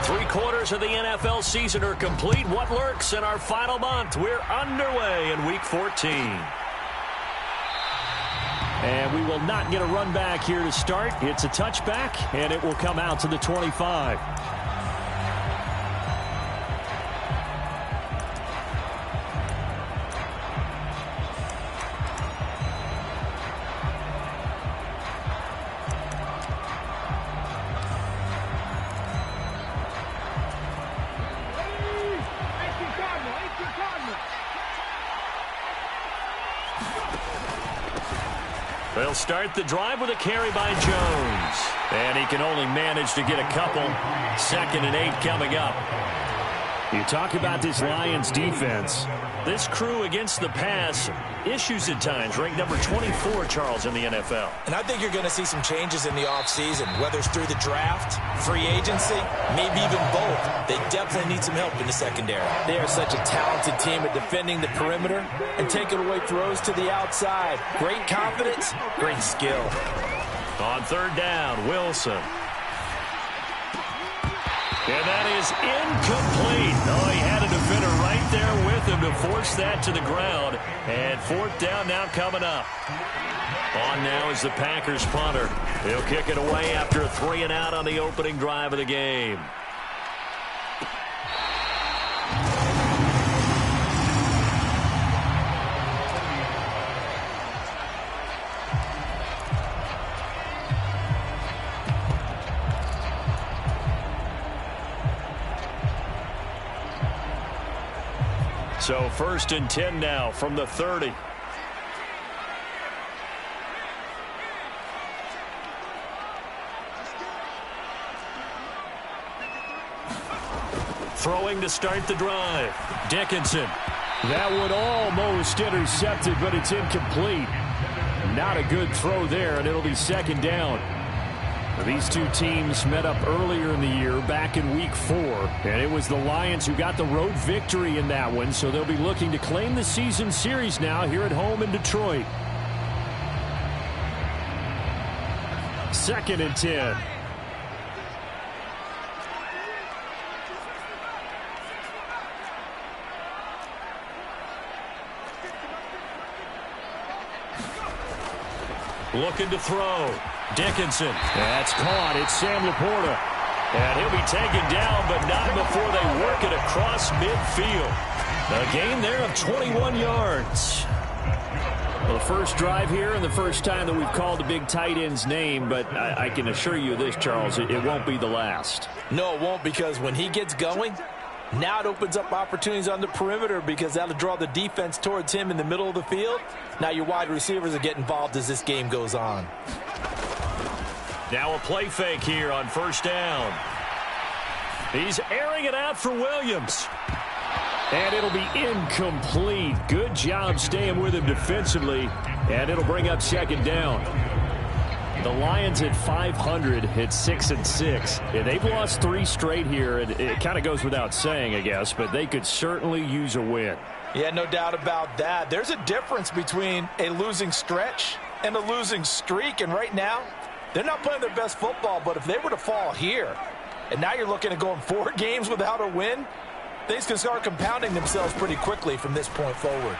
3/4 of the NFL season are complete. What lurks in our final month? We're underway in Week 14. And we will not get a run back here to start. It's a touchback, and it will come out to the 25. They'll start the drive with a carry by Jones. And he can only manage to get a couple. 2nd and 8 coming up. You talk about this Lions defense. This crew against the pass, issues at times. Ranked number 24, Charles, in the NFL. And I think you're going to see some changes in the offseason, whether it's through the draft, free agency, maybe even both. They definitely need some help in the secondary. They are such a talented team at defending the perimeter and taking away throws to the outside. Great confidence, great skill. On 3rd down, Wilson. And that is incomplete. Oh, he had a defender right there with him to force that to the ground. And 4th down now coming up. On now is the Packers punter. He'll kick it away after a 3 and out on the opening drive of the game. So 1st and 10 now from the 30. Throwing to start the drive. Dickinson. That one almost intercepted, but it's incomplete. Not a good throw there, and it'll be 2nd down. These two teams met up earlier in the year back in Week 4, and it was the Lions who got the road victory in that one, so they'll be looking to claim the season series now here at home in Detroit. 2nd and 10. Looking to throw. Dickinson. That's caught. It's Sam Laporta. And he'll be taken down, but not before they work it across midfield. A gain there of 21 yards. Well, the first drive here and the first time that we've called the big tight end's name, but I can assure you this, Charles, it won't be the last. No, it won't, because when he gets going, now it opens up opportunities on the perimeter because that'll draw the defense towards him in the middle of the field. Now your wide receivers will get involved as this game goes on. Now a play fake here on 1st down. He's airing it out for Williams. And it'll be incomplete. Good job staying with him defensively. And it'll bring up 2nd down. The Lions at 500 hit 6 and 6. And they've lost 3 straight here. And it kind of goes without saying, I guess, but they could certainly use a win. Yeah, no doubt about that. There's a difference between a losing stretch and a losing streak. And right now, they're not playing their best football, but if they were to fall here, and now you're looking at going 4 games without a win, things can start compounding themselves pretty quickly from this point forward.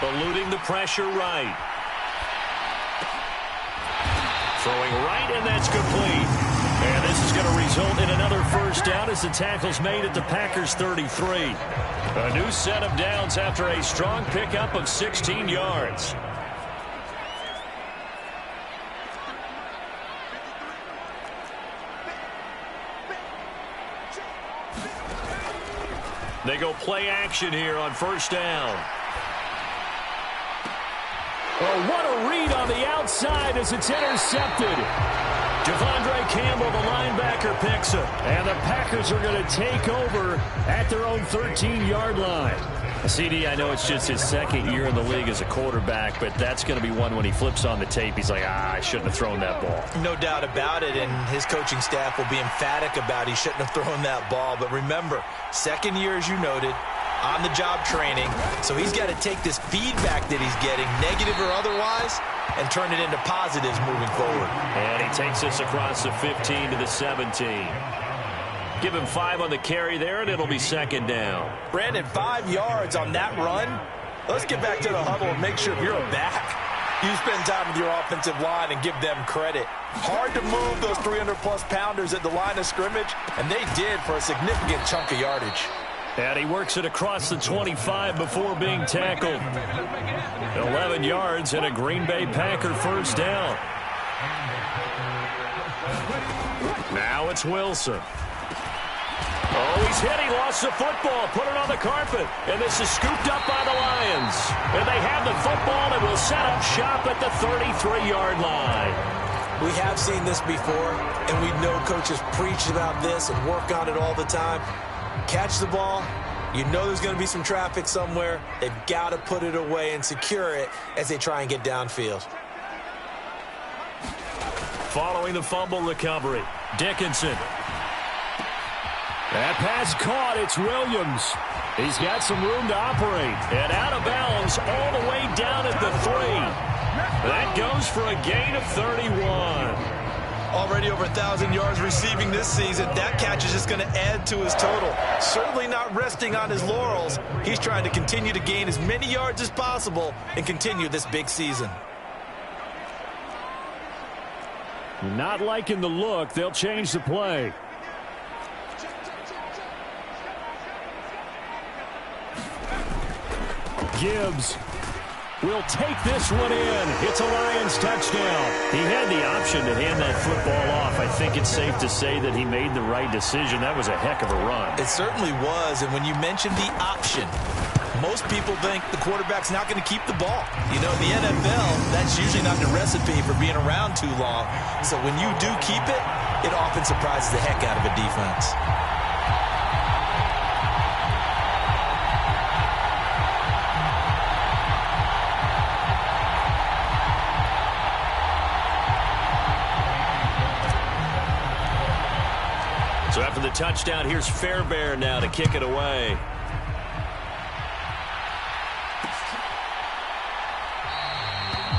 Eluding the pressure right. Throwing right, and that's complete. And this is going to result in another 1st down as the tackle's made at the Packers' 33. A new set of downs after a strong pickup of 16 yards. They go play action here on 1st down. Oh, what a read on the outside as it's intercepted. Devondre Campbell, the linebacker, picks it. And the Packers are going to take over at their own 13-yard line. CD, I know it's just his 2nd year in the league as a quarterback, but that's going to be one when he flips on the tape. He's like, I shouldn't have thrown that ball. No doubt about it, and his coaching staff will be emphatic about he shouldn't have thrown that ball. But remember, 2nd year, as you noted, on-the-job training, so he's got to take this feedback that he's getting, negative or otherwise, and turn it into positives moving forward. And he takes us across the 15 to the 17. Give him 5 on the carry there, and it'll be second down. Brandon, 5 yards on that run. Let's get back to the huddle and make sure if you're a back, you spend time with your offensive line and give them credit. Hard to move those 300-plus pounders at the line of scrimmage, and they did for a significant chunk of yardage. And he works it across the 25 before being tackled. 11 yards and a Green Bay Packer first down. Now it's Wilson. Oh, he's hit. He lost the football. Put it on the carpet. And this is scooped up by the Lions. And they have the football and will set up shop at the 33-yard line. We have seen this before, and we know coaches preach about this and work on it all the time. Catch the ball. You know there's going to be some traffic somewhere. They've got to put it away and secure it as they try and get downfield. Following the fumble recovery, Dickinson. That pass caught. It's Williams. He's got some room to operate. And out of bounds all the way down at the 3. That goes for a gain of 31. Already over 1,000 yards receiving this season. That catch is just going to add to his total. Certainly not resting on his laurels. He's trying to continue to gain as many yards as possible and continue this big season. Not liking the look. They'll change the play. Gibbs will take this one in. It's a Lions touchdown. He had the option to hand that football off. I think it's safe to say that he made the right decision. That was a heck of a run. It certainly was. And when you mentioned the option, most people think the quarterback's not going to keep the ball. You know, in the NFL, that's usually not the recipe for being around too long. So when you do keep it, it often surprises the heck out of a defense. So after the touchdown, here's Fairbairn now to kick it away.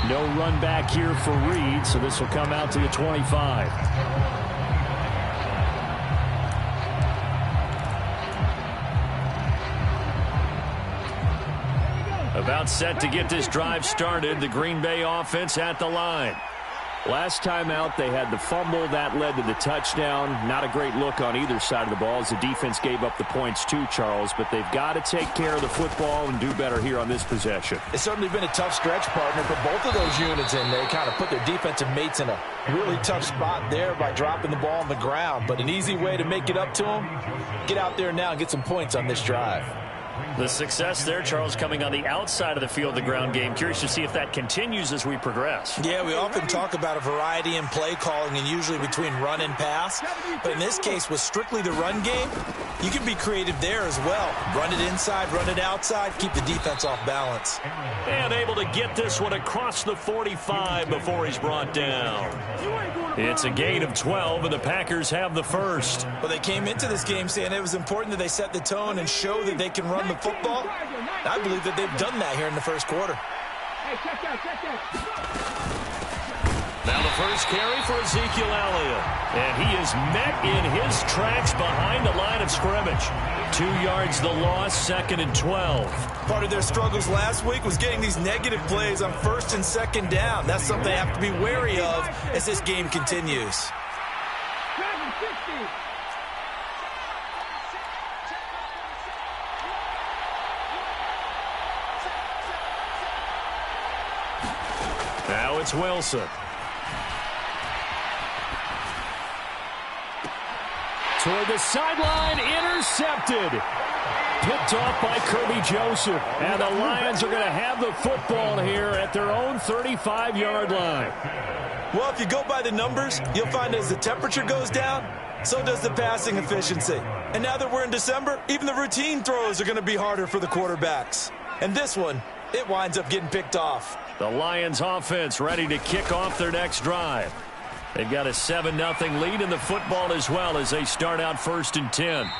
No run back here for Reed, so this will come out to the 25. About set to get this drive started. The Green Bay offense at the line. Last time out, they had the fumble. That led to the touchdown. Not a great look on either side of the ball as the defense gave up the points too, Charles. But they've got to take care of the football and do better here on this possession. It's certainly been a tough stretch, partner, for both of those units, and they kind of put their defensive mates in a really tough spot there by dropping the ball on the ground. But an easy way to make it up to them, get out there now and get some points on this drive. The success there, Charles, coming on the outside of the field, the ground game. Curious to see if that continues as we progress. Yeah, we often talk about a variety in play calling and usually between run and pass. But in this case, with strictly the run game, you can be creative there as well. Run it inside, run it outside, keep the defense off balance. And able to get this one across the 45 before he's brought down. It's a gain of 12, and the Packers have the first. Well, they came into this game saying it was important that they set the tone and show that they can run the football. I believe that they've done that here in the first quarter. Now the first carry for Ezekiel Elliott. And he is met in his tracks behind the line of scrimmage. 2 yards the loss, 2nd and 12. Part of their struggles last week was getting these negative plays on 1st and 2nd down. That's something they have to be wary of as this game continues. Now it's Wilson. Toward the sideline, intercepted. Picked off by Kirby Joseph. And the Lions are going to have the football here at their own 35-yard line. Well, if you go by the numbers, you'll find as the temperature goes down, so does the passing efficiency. And now that we're in December, even the routine throws are going to be harder for the quarterbacks. And this one, it winds up getting picked off. The Lions offense ready to kick off their next drive. They've got a 7-0 lead in the football as well as they start out 1st and 10.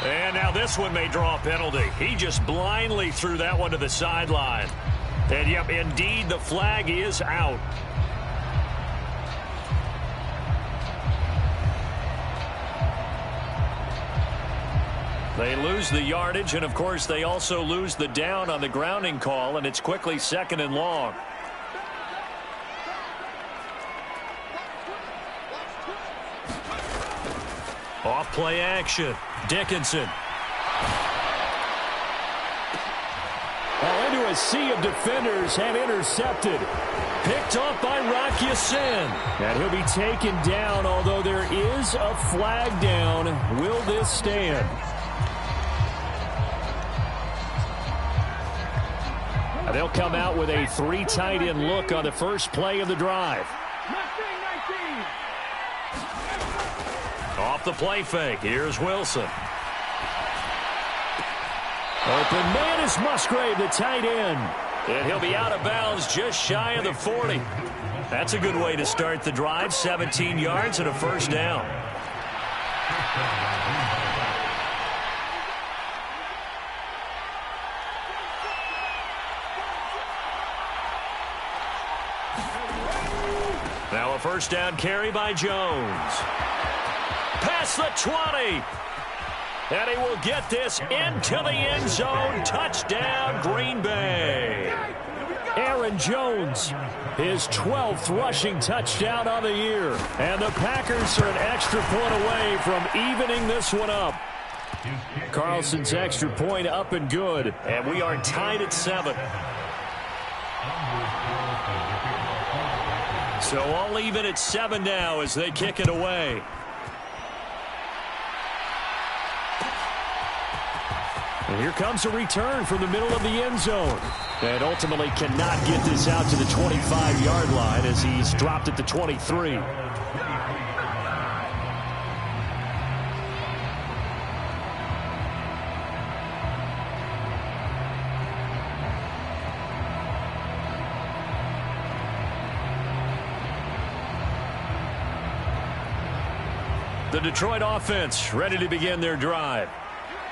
And now this one may draw a penalty. He just blindly threw that one to the sideline. And, yep, indeed, the flag is out. They lose the yardage, and, of course, they also lose the down on the grounding call, and it's quickly 2nd and long. Off play action. Dickinson. Into a sea of defenders and intercepted. Picked off by Rocky Sin. And he'll be taken down, although there is a flag down. Will this stand? They'll come out with a 3 tight end look on the first play of the drive. Off the play fake. Here's Wilson. Open man is Musgrave, the tight end. And he'll be out of bounds just shy of the 40. That's a good way to start the drive. 17 yards and a first down. Now a first down carry by Jones. Past the 20. And he will get this into the end zone. Touchdown, Green Bay. Aaron Jones, his 12th rushing touchdown on the year. And the Packers are an extra point away from evening this one up. Carlson's extra point up and good. And we are tied at 7. So all even at 7 now as they kick it away. And here comes a return from the middle of the end zone. And ultimately cannot get this out to the 25-yard line as he's dropped at the 23. The Detroit offense ready to begin their drive.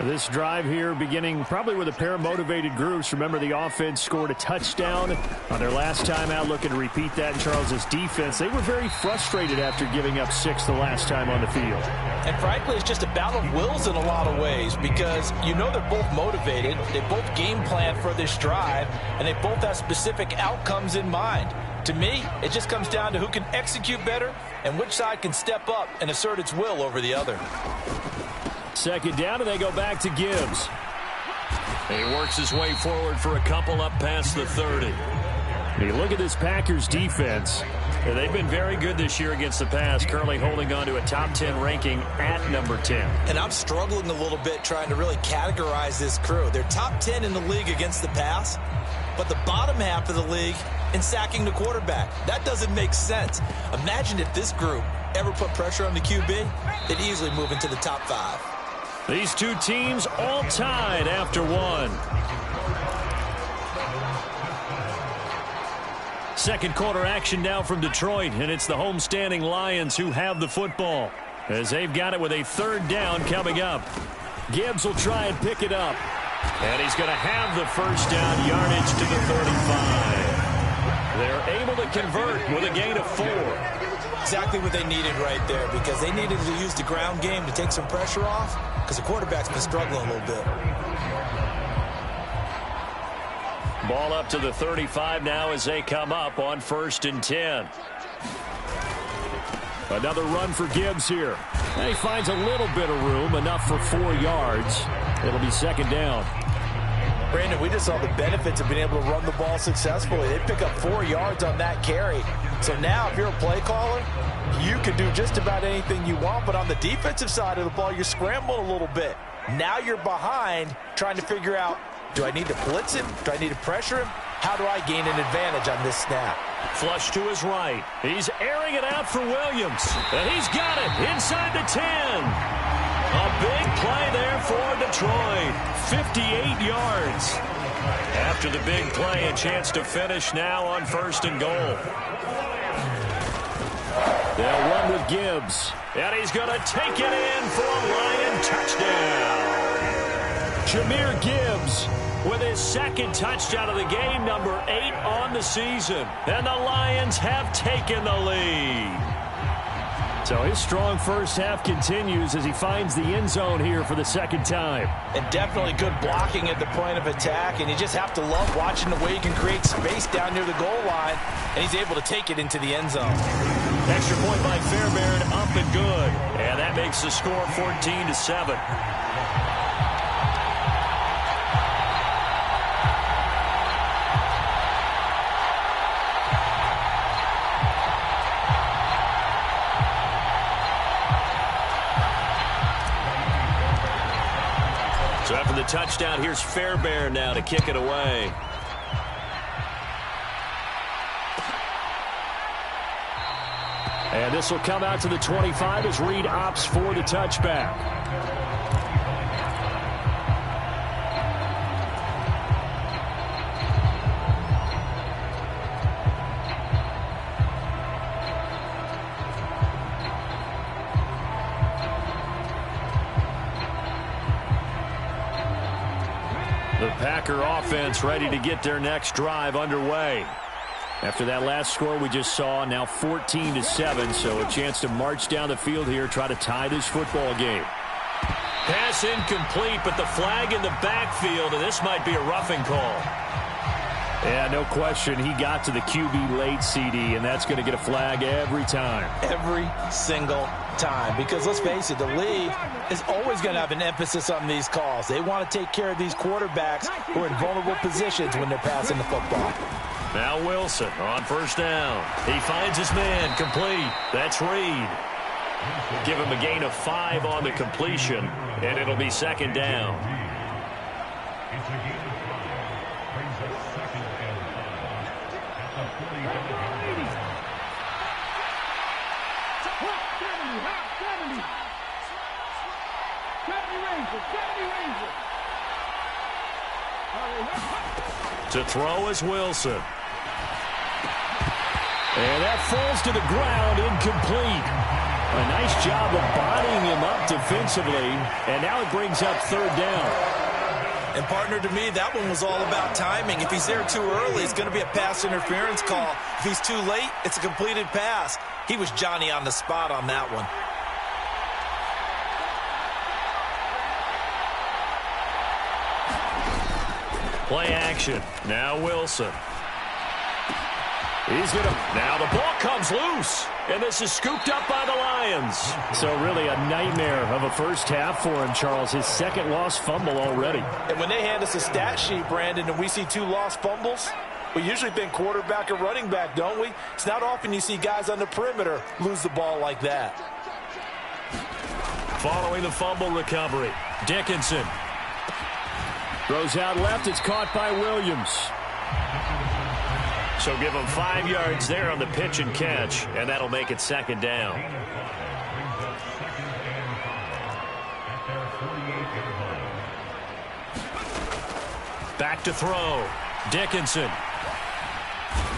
This drive here beginning probably with a pair of motivated groups. Remember, the offense scored a touchdown on their last time out, looking to repeat that in Charles's defense. They were very frustrated after giving up 6 the last time on the field. And frankly, it's just a battle of wills in a lot of ways because you know they're both motivated. They both game plan for this drive, and they both have specific outcomes in mind. To me, it just comes down to who can execute better and which side can step up and assert its will over the other. Second down, and they go back to Gibbs. He works his way forward for a couple up past the 30. You look at this Packers defense. They've been very good this year against the pass, currently holding on to a top 10 ranking at number 10. And I'm struggling a little bit trying to really categorize this crew. They're top 10 in the league against the pass, but the bottom half of the league in sacking the quarterback. That doesn't make sense. Imagine if this group ever put pressure on the QB, they'd easily move into the top 5. These two teams all tied after 1. Second quarter action now from Detroit, and it's the homestanding Lions who have the football as they've got it with a third down coming up. Gibbs will try and pick it up, and he's going to have the first down, yardage to the 35. They're able to convert with a gain of 4. Exactly what they needed right there, because they needed to use the ground game to take some pressure off, because the quarterback's been struggling a little bit. Ball up to the 35 now as they come up on 1st and 10. Another run for Gibbs here. And he finds a little bit of room, enough for 4 yards. It'll be second down. Brandon, we just saw the benefits of being able to run the ball successfully. They pick up 4 yards on that carry. So now if you're a play caller, you can do just about anything you want. But on the defensive side of the ball, you're scrambling a little bit. Now you're behind trying to figure out, do I need to blitz him? Do I need to pressure him? How do I gain an advantage on this snap? Flush to his right. He's airing it out for Williams. And he's got it inside the 10. A big play there for Detroit. 58 yards. After the big play, a chance to finish now on 1st and goal. They'll run with Gibbs. And he's going to take it in for a Lion touchdown. Jahmyr Gibbs with his second touchdown of the game, number 8 on the season. And the Lions have taken the lead. So his strong first half continues as he finds the end zone here for the second time. And definitely good blocking at the point of attack, and you just have to love watching the way he can create space down near the goal line, and he's able to take it into the end zone. Extra point by Fairbairn, up and good. And that makes the score 14-7. So after the touchdown, here's Fairbairn now to kick it away. And this will come out to the 25 as Reed opts for the touchback. The Packer offense ready to get their next drive underway. After that last score we just saw, now 14-7, so a chance to march down the field here, try to tie this football game. Pass incomplete, but the flag in the backfield, and this might be a roughing call. Yeah, no question, he got to the QB late, CD, and that's going to get a flag every time. Every single time, because let's face it, the league is always going to have an emphasis on these calls. They want to take care of these quarterbacks who are in vulnerable positions when they're passing the football. Now Wilson on first down. He finds his man, complete. That's Reed. Give him a gain of 5 on the completion, and it'll be second down. To throw is Wilson. And that falls to the ground, incomplete. A nice job of bodying him up defensively, and now it brings up third down. And, partner, to me, that one was all about timing. If he's there too early, it's going to be a pass interference call. If he's too late, it's a completed pass. He was Johnny on the spot on that one. Play action. Now Wilson. Now the ball comes loose. And this is scooped up by the Lions. So really a nightmare of a first half for him, Charles. His second lost fumble already. And when they hand us a stat sheet, Brandon, and we see 2 lost fumbles, we usually think quarterback or running back, don't we? It's not often you see guys on the perimeter lose the ball like that. Following the fumble recovery, Dickinson. Throws out left. It's caught by Williams. So give him 5 yards there on the pitch and catch, and that'll make it second down. Back to throw. Dickinson.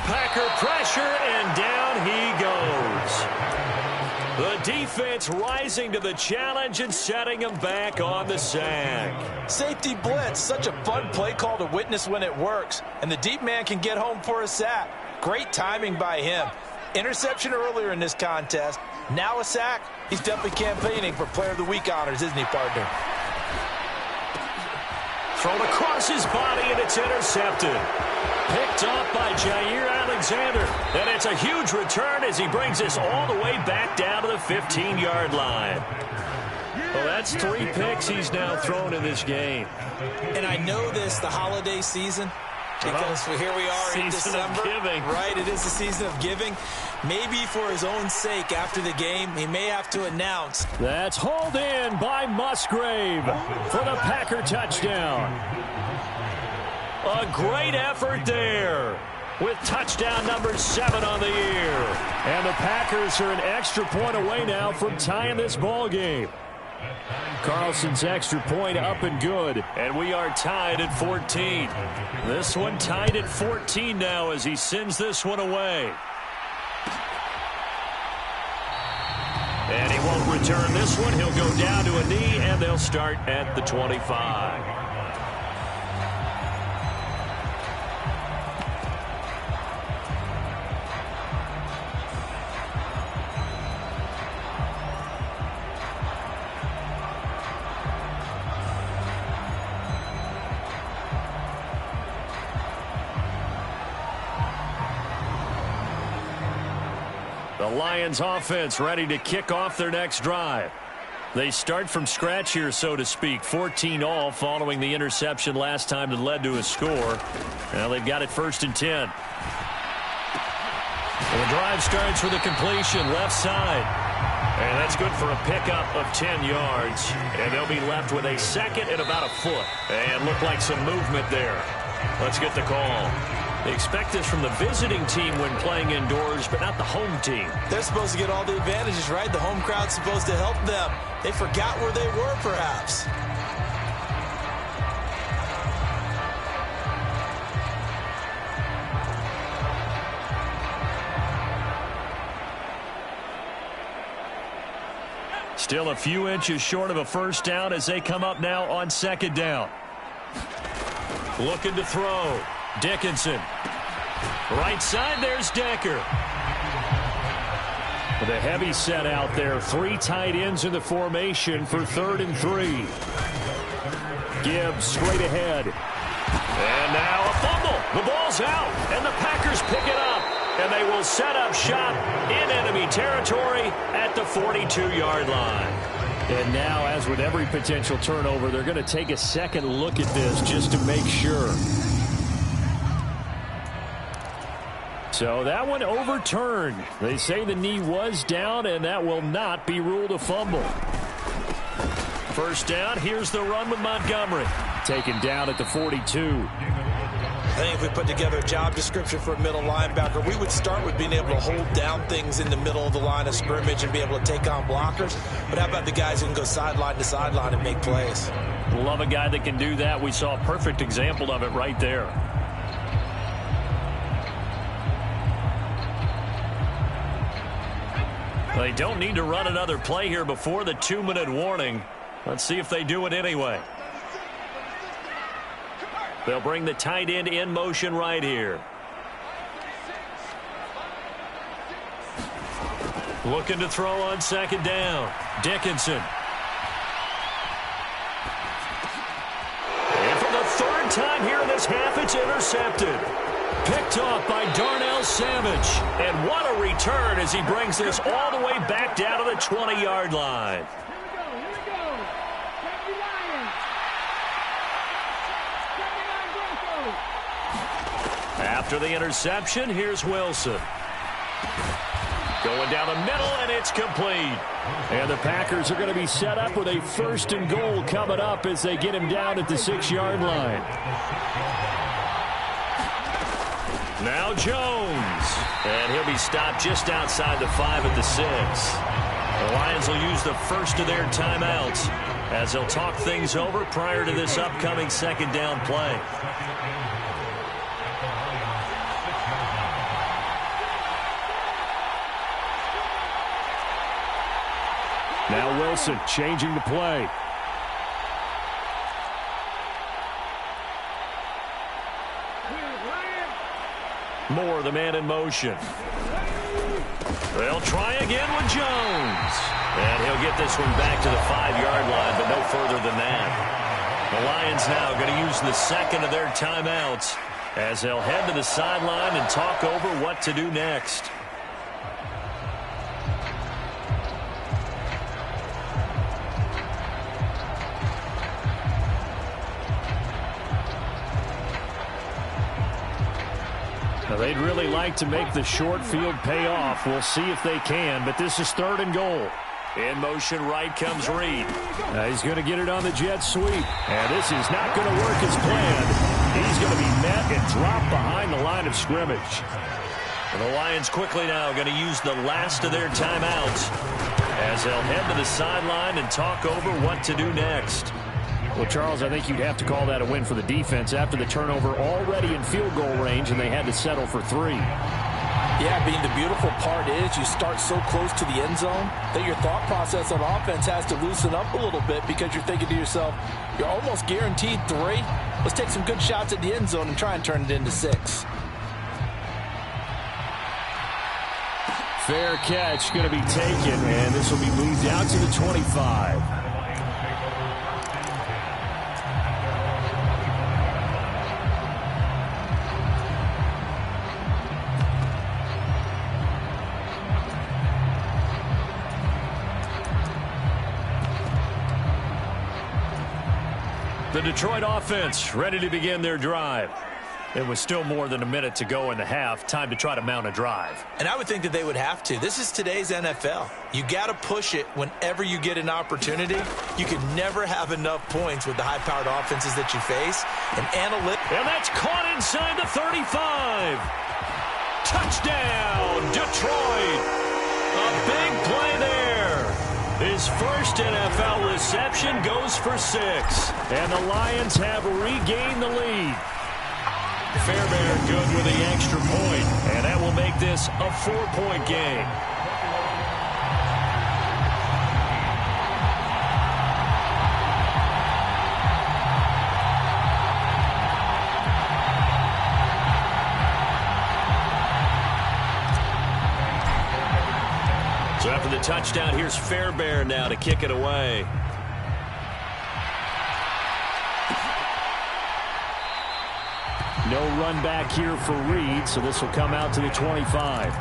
Packer pressure, and down he goes. The defense rising to the challenge and setting him back on the sack. Safety blitz, such a fun play call to witness when it works. And the deep man can get home for a sack. Great timing by him. Interception earlier in this contest. Now a sack. He's definitely campaigning for Player of the Week honors, isn't he, partner? Thrown across his body, and it's intercepted. Picked up by Jair Alexander. And it's a huge return as he brings us all the way back down to the 15-yard line. Well, that's 3 picks he's now thrown in this game. And I know this, the holiday season, because here we are in December. Right, it is the season of giving. Maybe for his own sake after the game, he may have to announce. That's hauled in by Musgrave for the Packer touchdown. A great effort there with touchdown number 7 on the year. And the Packers are an extra point away now from tying this ball game. Carlson's extra point up and good, and we are tied at 14. This one tied at 14 now as he sends this one away. And he won't return this one. He'll go down to a knee, and they'll start at the 25. The Lions offense ready to kick off their next drive. They start from scratch here, so to speak. 14-all following the interception last time that led to a score. Now they've got it 1st and 10. Well, the drive starts with a completion left side. And that's good for a pickup of 10 yards. And they'll be left with a second and about a foot. And look like some movement there. Let's get the call. They expect this from the visiting team when playing indoors, but not the home team. They're supposed to get all the advantages, right? The home crowd's supposed to help them. They forgot where they were, perhaps. Still a few inches short of a first down as they come up now on 2nd down. Looking to throw. Dickinson. Right side, there's Decker. With a heavy set out there. 3 tight ends in the formation for 3rd and 3. Gibbs straight ahead. And now a fumble. The ball's out, and the Packers pick it up. And they will set up shop in enemy territory at the 42-yard line. And now, as with every potential turnover, they're going to take a second look at this just to make sure. So that one overturned. They say the knee was down, and that will not be ruled a fumble. First down, here's the run with Montgomery. Taken down at the 42. I think if we put together a job description for a middle linebacker, we would start with being able to hold down things in the middle of the line of scrimmage and be able to take on blockers. But how about the guys who can go sideline to sideline and make plays? Love a guy that can do that. We saw a perfect example of it right there. They don't need to run another play here before the 2-minute warning. Let's see if they do it anyway. They'll bring the tight end in motion right here. Looking to throw on 2nd down. Dickinson. And for the 3rd time here in this half, it's intercepted. Picked off by Darnell Savage. And what a return as he brings this all the way back down to the 20-yard line. After the interception, here's Wilson. Going down the middle, and it's complete. And the Packers are going to be set up with a 1st and goal coming up as they get him down at the 6-yard line. Now Jones. And he'll be stopped just outside the 5 at the 6. The Lions will use the first of their timeouts as they'll talk things over prior to this upcoming 2nd down play. Now Wilson changing the play. Moore, the man in motion. They'll try again with Jones. And he'll get this one back to the 5-yard line, but no further than that. The Lions now going to use the 2nd of their timeouts as they'll head to the sideline and talk over what to do next. Now, they'd really like to make the short field pay off. We'll see if they can, but this is 3rd and goal. In motion right comes Reed. He's going to get it on the jet sweep. And this is not going to work as planned. He's going to be met and dropped behind the line of scrimmage. And the Lions quickly now going to use the last of their timeouts as they'll head to the sideline and talk over what to do next. Well, Charles, I think you'd have to call that a win for the defense after the turnover already in field goal range, and they had to settle for 3. Yeah, Bean, the beautiful part is you start so close to the end zone that your thought process on offense has to loosen up a little bit because you're thinking to yourself, you're almost guaranteed 3. Let's take some good shots at the end zone and try and turn it into 6. Fair catch going to be taken, and this will be moved out to the 25. The Detroit offense ready to begin their drive. It was still more than a minute to go in the half. Time to try to mount a drive. And I would think that they would have to. This is today's NFL. You got to push it whenever you get an opportunity. You can never have enough points with the high-powered offenses that you face. And that's caught inside the 35. Touchdown, Detroit. A big play there. His first NFL reception goes for 6. And the Lions have regained the lead. Fairbairn good with the extra point, and that will make this a 4-point game. So after the touchdown, here's Fairbairn now to kick it away. No run back here for Reed, so this will come out to the 25.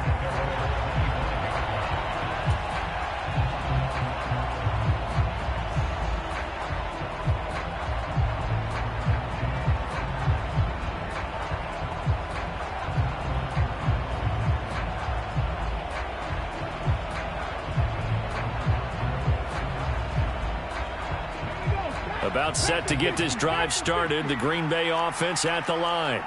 About set to get this drive started. The Green Bay offense at the line.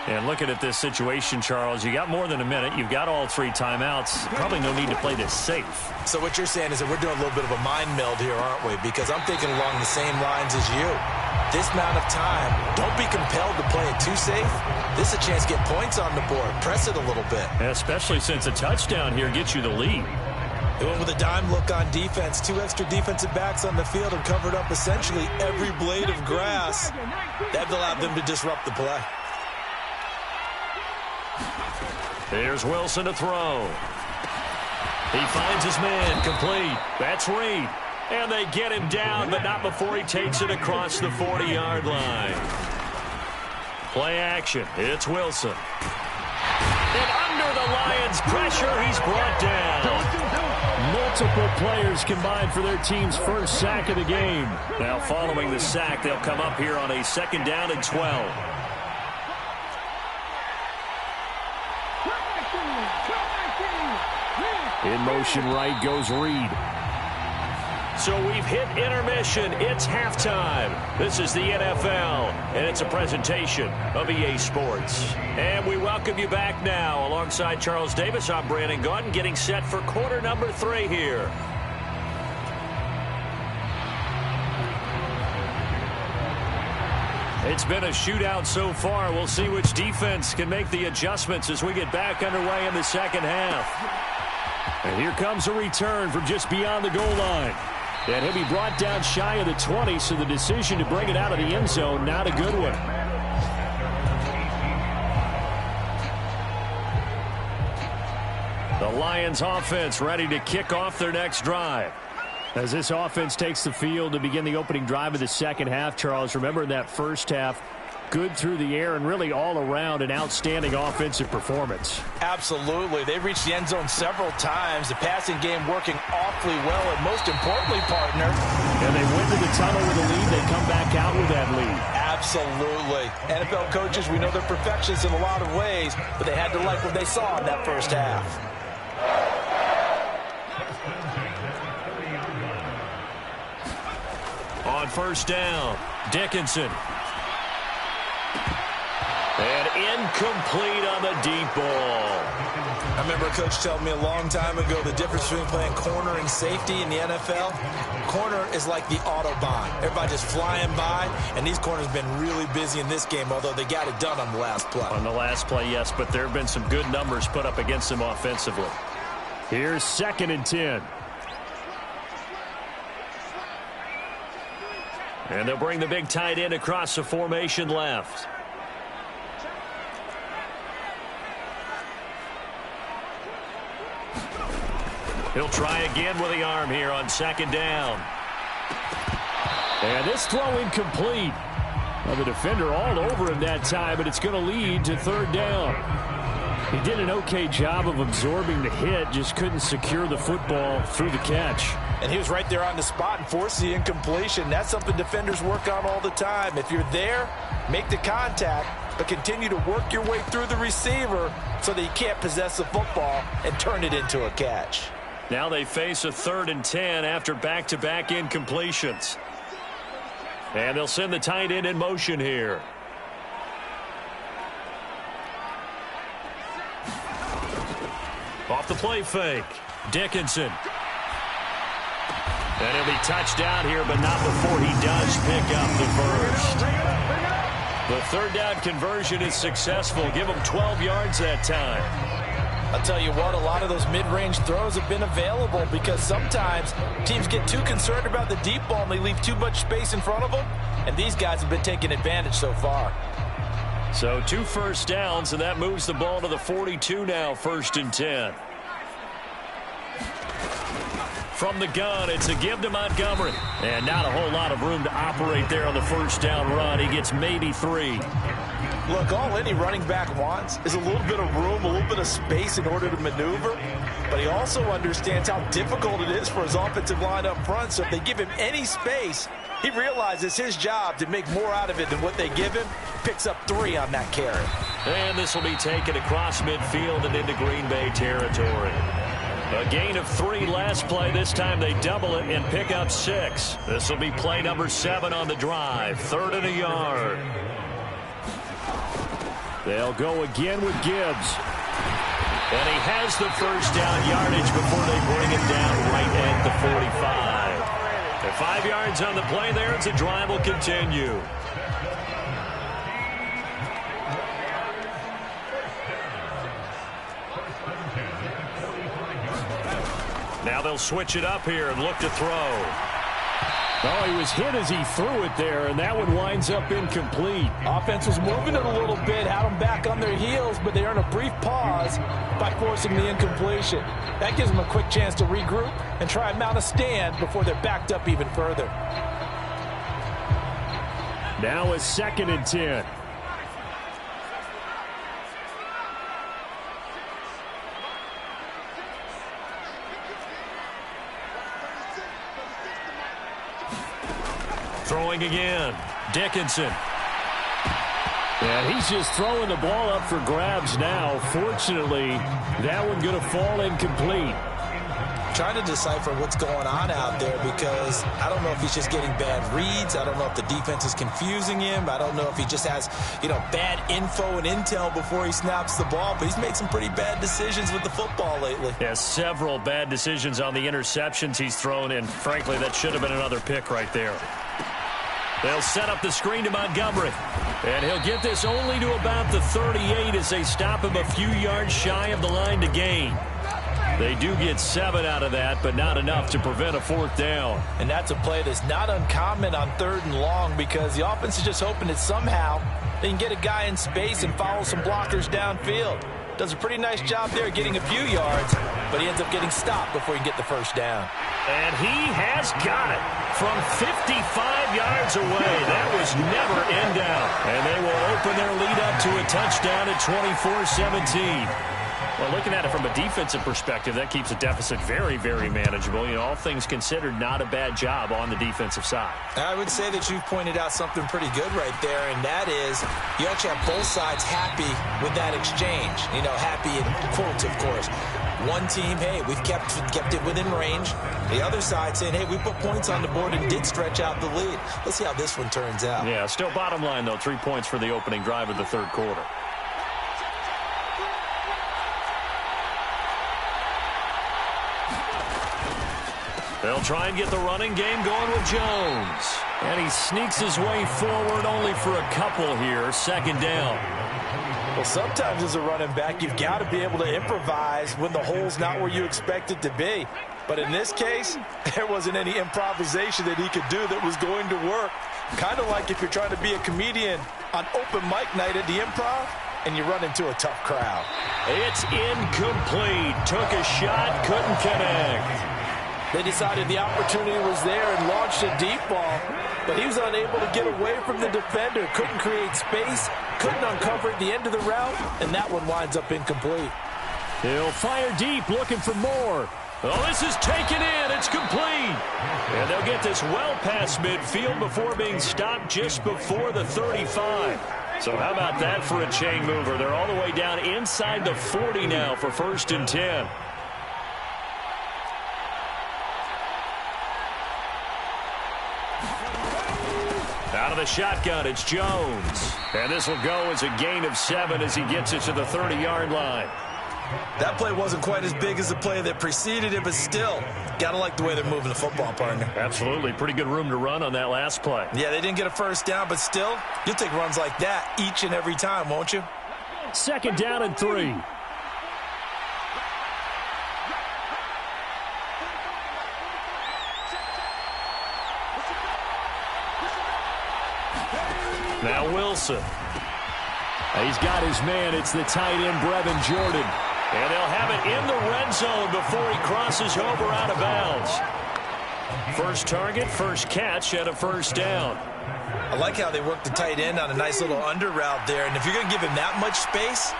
And looking at this situation, Charles, you got more than a minute. You've got all 3 timeouts. Probably no need to play this safe. So what you're saying is that we're doing a little bit of a mind meld here, aren't we? Because I'm thinking along the same lines as you. This amount of time, don't be compelled to play it too safe. This is a chance to get points on the board. Press it a little bit. And especially since a touchdown here gets you the lead. They went with a dime look on defense. 2 extra defensive backs on the field and covered up essentially every blade of grass. That allowed them to disrupt the play. Here's Wilson to throw. He finds his man complete. That's Reed. And they get him down, but not before he takes it across the 40-yard line. Play action. It's Wilson. And under the Lions' pressure, he's brought down. Multiple players combined for their team's first sack of the game. Now following the sack, they'll come up here on a 2nd down and 12. In motion right goes Reed. So we've hit intermission. It's halftime. This is the NFL, and it's a presentation of EA Sports. And we welcome you back now. Alongside Charles Davis, I'm Brandon Gaudin, getting set for quarter number 3 here. It's been a shootout so far. We'll see which defense can make the adjustments as we get back underway in the second half. And here comes a return from just beyond the goal line. And he'll be brought down shy of the 20, so the decision to bring it out of the end zone, not a good one. The Lions offense ready to kick off their next drive. As this offense takes the field to begin the opening drive of the second half, Charles, remember in that first half, good through the air and really all around an outstanding offensive performance. Absolutely. They reached the end zone several times. The passing game working awfully well, and most importantly, partner. And they went to the tunnel with a lead. They come back out with that lead. Absolutely. NFL coaches, we know they're perfectionists in a lot of ways, but they had to like what they saw in that first half. On 1st down, Dickinson. And incomplete on the deep ball. I remember a coach telling me a long time ago the difference between playing corner and safety in the NFL. Corner is like the Autobahn. Everybody just flying by, and these corners have been really busy in this game, although they got it done on the last play. On the last play, yes, but there have been some good numbers put up against them offensively. Here's 2nd and 10. And they'll bring the big tight end across the formation left. He'll try again with the arm here on 2nd down. And this throw incomplete. Well, the defender all over him that time, but it's going to lead to 3rd down. He did an okay job of absorbing the hit, just couldn't secure the football through the catch. And he was right there on the spot and forced the incompletion. That's something defenders work on all the time. If you're there, make the contact, but continue to work your way through the receiver so that you can't possess the football and turn it into a catch. Now they face a 3rd and 10 after back-to-back incompletions. And they'll send the tight end in motion here. Off the play fake, Dickinson. And he'll be touched down here, but not before he does pick up the first. The 3rd down conversion is successful. Give him 12 yards that time. I'll tell you what, a lot of those mid-range throws have been available because sometimes teams get too concerned about the deep ball and they leave too much space in front of them, and these guys have been taking advantage so far. So 2 first downs, and that moves the ball to the 42 now, 1st and 10. From the gun, it's a give to Montgomery. And not a whole lot of room to operate there on the 1st down run. He gets maybe 3. Look, all any running back wants is a little bit of room, a little bit of space in order to maneuver. But he also understands how difficult it is for his offensive line up front. So if they give him any space, he realizes his job to make more out of it than what they give him. Picks up 3 on that carry. And this will be taken across midfield and into Green Bay territory. A gain of 3 last play. This time they double it and pick up 6. This will be play number 7 on the drive. 3rd and a yard. They'll go again with Gibbs. And he has the 1st down yardage before they bring him down right at the 45. The 5 yards on the play there. It's a drive will continue. Now they'll switch it up here and look to throw. Oh, he was hit as he threw it there, and that one winds up incomplete. Offense was moving it a little bit, had them back on their heels, but they earn a brief pause by forcing the incompletion. That gives them a quick chance to regroup and try and mount a stand before they're backed up even further. Now a 2nd and 10. Throwing again, Dickinson. And he's just throwing the ball up for grabs now. Fortunately, that one going to fall incomplete. Trying to decipher what's going on out there because I don't know if he's just getting bad reads. I don't know if the defense is confusing him. I don't know if he just has, bad info and intel before he snaps the ball. But he's made some pretty bad decisions with the football lately. Yeah, several bad decisions on the interceptions he's thrown in. Frankly, that should have been another pick right there. They'll set up the screen to Montgomery. And he'll get this only to about the 38 as they stop him a few yards shy of the line to gain. They do get 7 out of that, but not enough to prevent a 4th down. And that's a play that's not uncommon on 3rd and long because the offense is just hoping that somehow they can get a guy in space and follow some blockers downfield. Does a pretty nice job there getting a few yards, but he ends up getting stopped before he can get the 1st down. And he has got it from 55 yards away. That was never in doubt. And they will open their lead up to a touchdown at 24-17. Well, looking at it from a defensive perspective, that keeps the deficit very, very manageable. All things considered, not a bad job on the defensive side. I would say that you've pointed out something pretty good right there, and that is you actually have both sides happy with that exchange. Happy in quotes, of course. One team, hey, we've kept it within range. The other side saying, hey, we put points on the board and did stretch out the lead. Let's see how this one turns out. Yeah, still bottom line, though, 3 points for the opening drive of the 3rd quarter. They'll try and get the running game going with Jones. And he sneaks his way forward only for a couple here. 2nd down. Well, sometimes as a running back, you've got to be able to improvise when the hole's not where you expect it to be. But in this case, there wasn't any improvisation that he could do that was going to work. Kind of like if you're trying to be a comedian on open mic night at the Improv and you run into a tough crowd. It's incomplete. Took a shot, couldn't connect. They decided the opportunity was there and launched a deep ball, but he was unable to get away from the defender, couldn't create space, couldn't uncover at the end of the route, and that one winds up incomplete. He'll fire deep, looking for more. Oh, this is taken in. It's complete. And they'll get this well past midfield before being stopped just before the 35. So how about that for a chain mover? They're all the way down inside the 40 now for 1st and 10. Out of the shotgun, it's Jones. And this will go as a gain of 7 as he gets it to the 30-yard line. That play wasn't quite as big as the play that preceded it, but still, got to like the way they're moving the football, partner. Absolutely. Pretty good room to run on that last play. Yeah, they didn't get a first down, but still, you'll take runs like that each and every time, won't you? 2nd down and 3. Now Wilson. He's got his man. It's the tight end, Brevin Jordan. And they'll have it in the red zone before he crosses over out of bounds. First target, first catch, and a 1st down. I like how they work the tight end on a nice little under route there. And if you're going to give him that much space,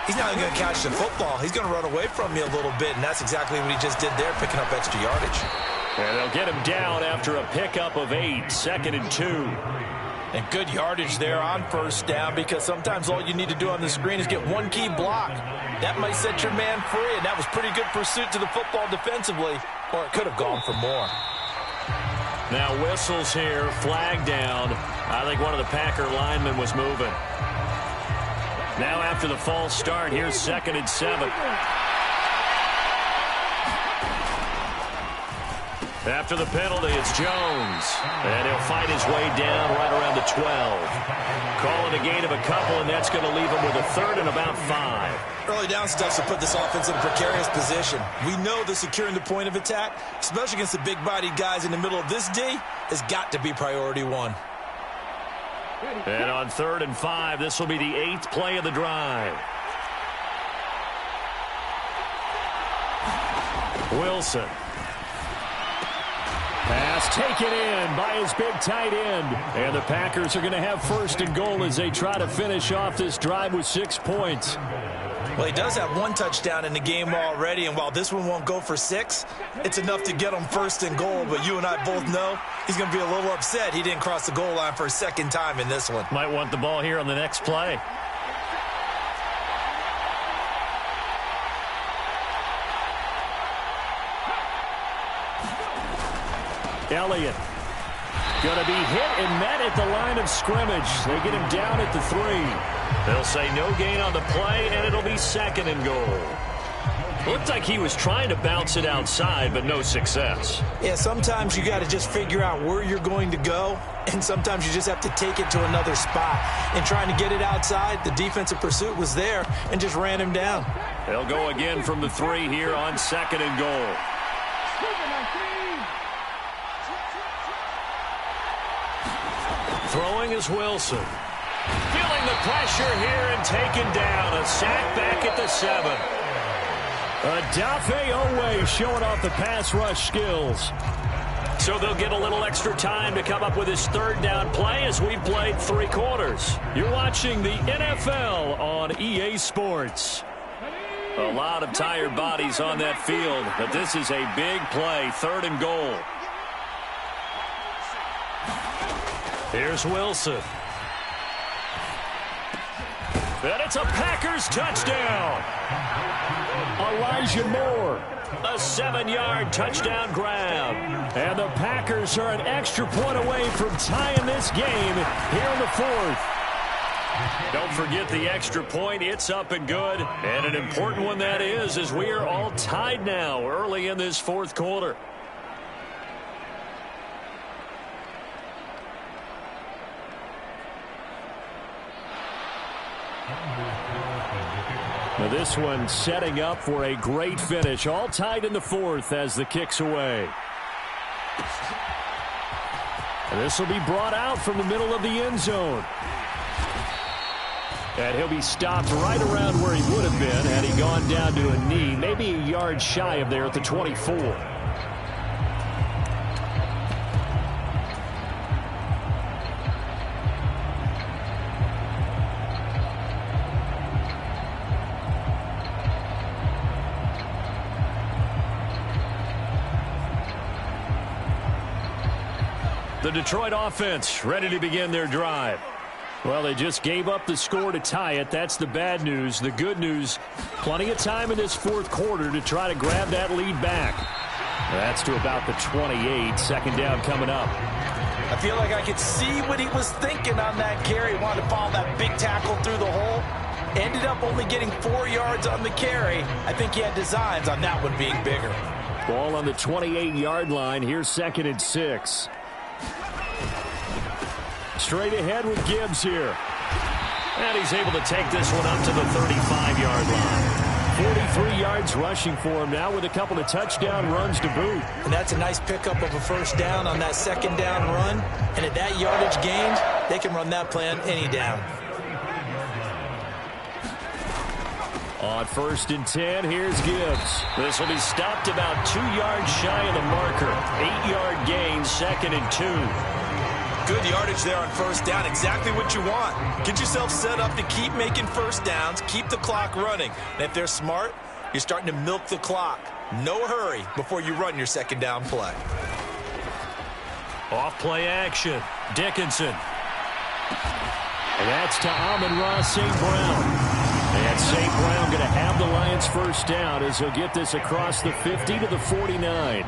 he's not going to catch the football. He's going to run away from you a little bit, and that's exactly what he just did there, picking up extra yardage. And they'll get him down after a pickup of 8, 2nd and 2. And good yardage there on 1st down, because sometimes all you need to do on the screen is get one key block. That might set your man free, and that was pretty good pursuit to the football defensively, or it could have gone for more. Now whistles here, flag down. I think one of the Packer linemen was moving. Now after the false start, here's 2nd and 7. After the penalty, it's Jones. And he'll fight his way down right around the 12. Calling a gain of a couple, and that's going to leave him with a 3rd and about 5. Early down stuff to put this offense in a precarious position. We know that securing the point of attack, especially against the big-bodied guys in the middle of this D, has got to be priority 1. And on 3rd and 5, this will be the 8th play of the drive. Wilson. Pass taken in by his big tight end. And the Packers are going to have 1st and goal as they try to finish off this drive with 6 points. Well, he does have 1 touchdown in the game already, and while this one won't go for 6, it's enough to get him 1st and goal. But you and I both know he's going to be a little upset he didn't cross the goal line for a 2nd time in this one. Might want the ball here on the next play. Elliott going to be hit and met at the line of scrimmage. They get him down at the 3. They'll say no gain on the play, and it'll be 2nd and goal. Looked like he was trying to bounce it outside, but no success. Yeah, sometimes you got to just figure out where you're going to go, and sometimes you just have to take it to another spot. And trying to get it outside, the defensive pursuit was there and just ran him down. They'll go again from the 3 here on 2nd and goal. Throwing is Wilson. Feeling the pressure here and taken down. A sack back at the 7. Odafe Owe showing off the pass rush skills. So they'll get a little extra time to come up with his 3rd down play as we've played 3 quarters. You're watching the NFL on EA Sports. A lot of tired bodies on that field, but this is a big play, 3rd and goal. Here's Wilson. And it's a Packers touchdown. Elijah Moore, a 7-yard touchdown grab. And the Packers are an extra point away from tying this game here in the 4th. Don't forget the extra point. It's up and good. And an important one that is, as we are all tied now early in this 4th quarter. Now this one setting up for a great finish. All tied in the 4th as the kick's away. And this will be brought out from the middle of the end zone. And he'll be stopped right around where he would have been had he gone down to a knee, maybe a yard shy of there at the 24. The Detroit offense ready to begin their drive. Well, they just gave up the score to tie it. That's the bad news. The good news, plenty of time in this fourth quarter to try to grab that lead back. That's to about the 28. Second down coming up. I feel like I could see what he was thinking on that carry. He wanted to follow that big tackle through the hole. Ended up only getting 4 yards on the carry. I think he had designs on that one being bigger. Ball on the 28-yard line. Here's 2nd and 6. Straight ahead with Gibbs here. And he's able to take this one up to the 35-yard line. 43 yards rushing for him now with a couple of touchdown runs to boot. And that's a nice pickup of a first down on that second down run. And at that yardage gained, they can run that play on any down. On 1st and 10, here's Gibbs. This will be stopped about 2 yards shy of the marker. 8-yard gain, 2nd and 2. Good yardage there on first down. Exactly what you want. Get yourself set up to keep making first downs, keep the clock running. And if they're smart, you're starting to milk the clock. No hurry before you run your second down play. Off play action. Dickinson. And that's to Amon-Ra St. Brown. And St. Brown going to have the Lions first down as he'll get this across the 50 to the 49.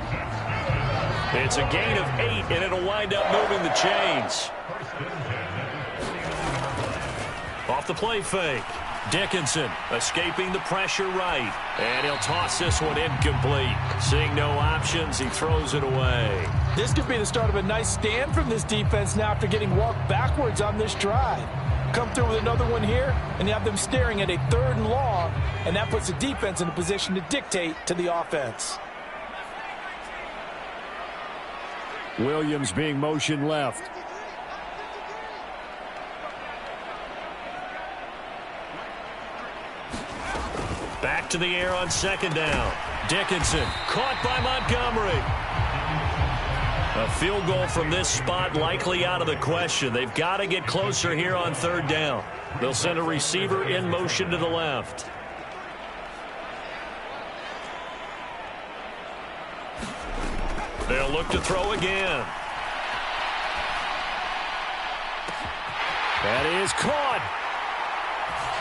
It's a gain of 8, and it'll wind up moving the chains. Off the play fake. Dickinson escaping the pressure right. And he'll toss this one incomplete. Seeing no options, he throws it away. This could be the start of a nice stand from this defense now after getting walked backwards on this drive. Come through with another one here, and you have them staring at a 3rd and long, and that puts the defense in a position to dictate to the offense. Williams being motion left. Back to the air on 2nd down. Dickinson caught by Montgomery. A field goal from this spot likely out of the question. They've got to get closer here on 3rd down. They'll send a receiver in motion to the left. They'll look to throw again. That is caught.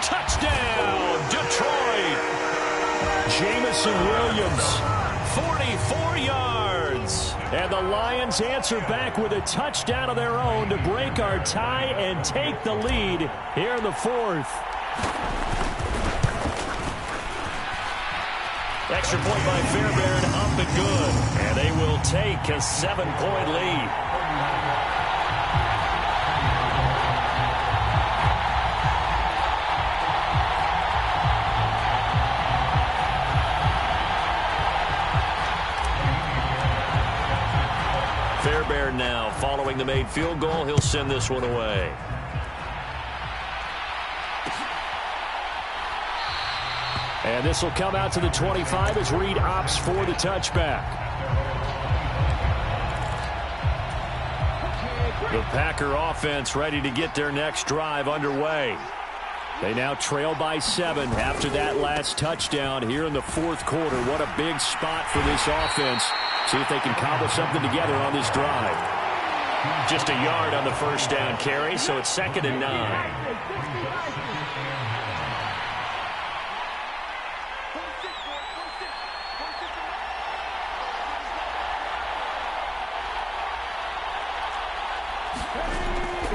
Touchdown, Detroit. Jamison Williams, 44 yards. And the Lions answer back with a touchdown of their own to break our tie and take the lead here in the 4th. Extra point by Fairbairn, up and good. And they will take a 7-point lead. Fairbairn now following the made field goal. He'll send this one away. And this will come out to the 25 as Reed opts for the touchback. The Packer offense ready to get their next drive underway. They now trail by 7 after that last touchdown here in the 4th quarter. What a big spot for this offense. See if they can cobble something together on this drive. Just a yard on the first down carry, so it's 2nd and 9.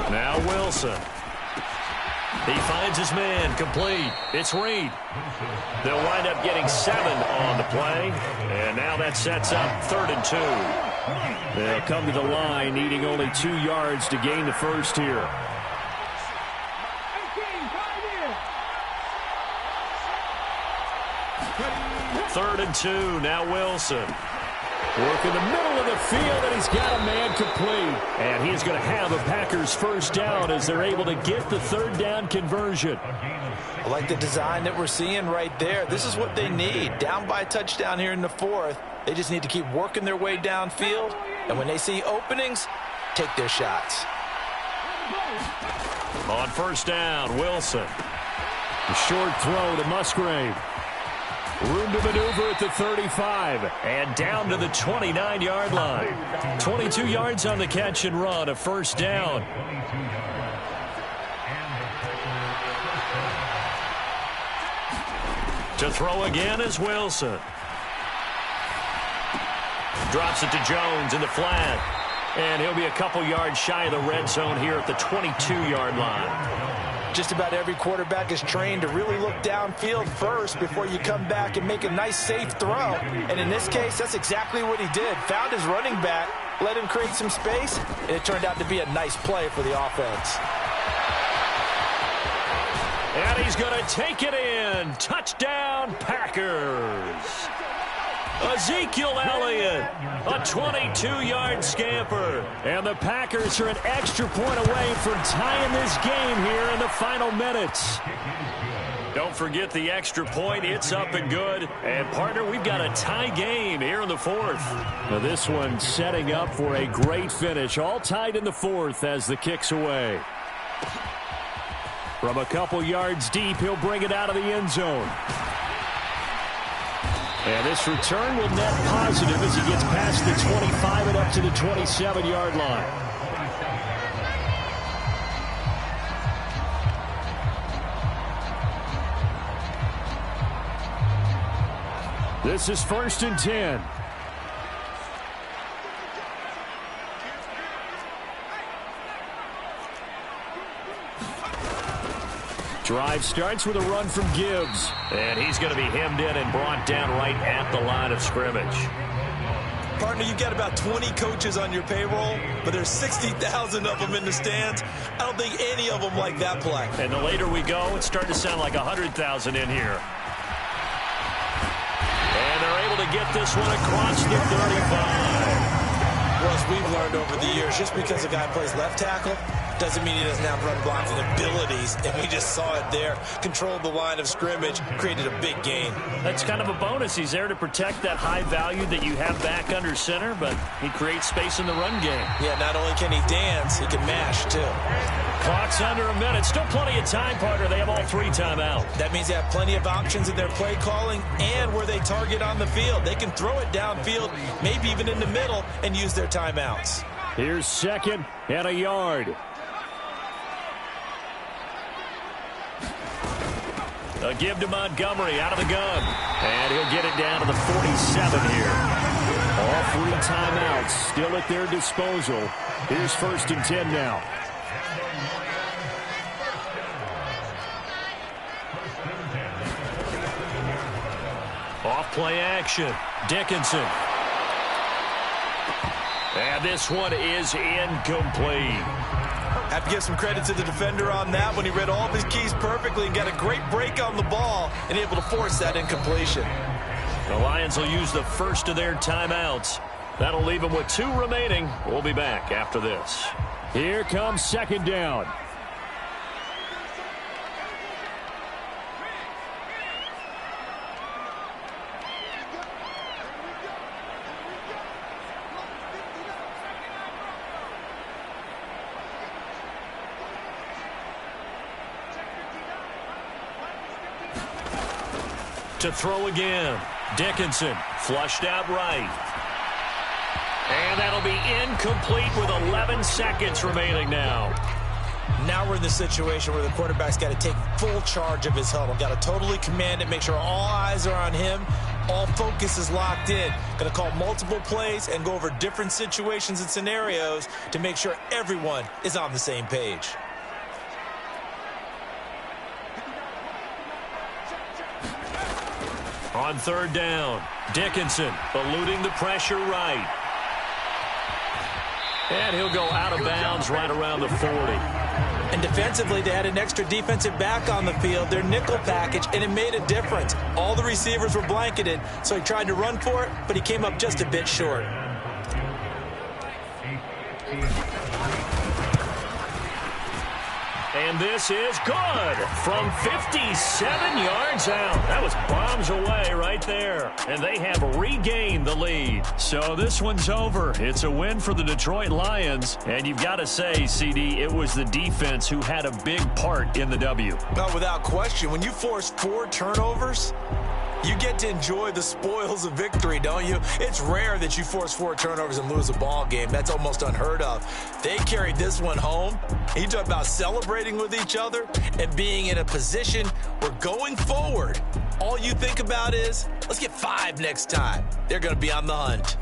Now Wilson. He finds his man, complete. It's Reed. They'll wind up getting 7 on the play. And now that sets up 3rd and 2. They'll come to the line, needing only 2 yards to gain the first here. Third and 2, now Wilson. Work in the middle of the field, and he's got a man complete. And he's going to have a Packers first down as they're able to get the 3rd down conversion. I like the design that we're seeing right there. This is what they need. Down by a touchdown here in the 4th. They just need to keep working their way downfield. And when they see openings, take their shots. On first down, Wilson. A short throw to Musgrave. Room to maneuver at the 35 and down to the 29-yard line. 22 yards on the catch and run, a first down. To throw again is Wilson. Drops it to Jones in the flat. And he'll be a couple yards shy of the red zone here at the 22-yard line. Just about every quarterback is trained to really look downfield first before you come back and make a nice, safe throw. And in this case, that's exactly what he did. Found his running back, let him create some space, and it turned out to be a nice play for the offense. And he's going to take it in. Touchdown, Packers. Ezekiel Elliott, a 22-yard scamper. And the Packers are an extra point away from tying this game here in the final minutes. Don't forget the extra point. It's up and good. And, partner, we've got a tie game here in the fourth. Now, this one setting up for a great finish. All tied in the fourth as the kick's away. From a couple yards deep, he'll bring it out of the end zone. And this return will net positive as he gets past the 25 and up to the 27-yard line. This is 1st and 10. Drive starts with a run from Gibbs. And he's going to be hemmed in and brought down right at the line of scrimmage. Partner, you've got about 20 coaches on your payroll, but there's 60,000 of them in the stands. I don't think any of them like that play. And the later we go, it's starting to sound like 100,000 in here. And they're able to get this one across the 35. Well, as we've learned over the years, just because a guy plays left tackle doesn't mean he doesn't have run blocking abilities, and we just saw it there. Controlled the line of scrimmage, created a big gain. That's kind of a bonus. He's there to protect that high value that you have back under center, but he creates space in the run game. Yeah, not only can he dance, he can mash, too. Clock's under a minute. Still plenty of time, partner. They have all 3 timeouts. That means they have plenty of options in their play calling and where they target on the field. They can throw it downfield, maybe even in the middle, and use their timeouts. Here's 2nd and a yard. A give to Montgomery out of the gun. And he'll get it down to the 47 here. All 3 timeouts still at their disposal. Here's 1st and 10 now. Off play action. Dickinson. And this one is incomplete. Have to give some credit to the defender on that when he read all of his keys perfectly and got a great break on the ball and able to force that incompletion. The Lions will use the first of their timeouts. That'll leave them with 2 remaining. We'll be back after this. Here comes 2nd down. To throw again. Dickinson flushed out right. And that'll be incomplete with 11 seconds remaining now. Now we're in the situation where the quarterback's got to take full charge of his huddle. Got to totally command it, make sure all eyes are on him. All focus is locked in. Going to call multiple plays and go over different situations and scenarios to make sure everyone is on the same page. On 3rd down, Dickinson eluding the pressure right. And he'll go out of bounds right around the 40. And defensively, they had an extra defensive back on the field, their nickel package, and it made a difference. All the receivers were blanketed, so he tried to run for it, but he came up just a bit short. And this is good from 57 yards out. That was bombs away right there. And they have regained the lead. So this one's over. It's a win for the Detroit Lions. And you've got to say, CD, it was the defense who had a big part in the W. No, without question. When you force 4 turnovers, You get to enjoy the spoils of victory, don't you? It's rare that you force 4 turnovers and lose a ball game. That's almost unheard of. They carried this one home. You talk about celebrating with each other and being in a position where going forward, all you think about is, let's get 5 next time. They're going to be on the hunt.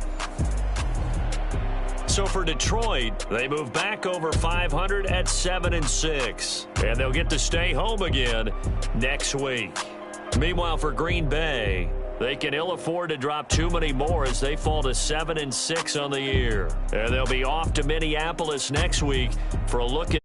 So for Detroit, they move back over 500 at 7-6. And they'll get to stay home again next week. Meanwhile, for Green Bay, they can ill afford to drop too many more as they fall to 7-6 on the year. And they'll be off to Minneapolis next week for a look at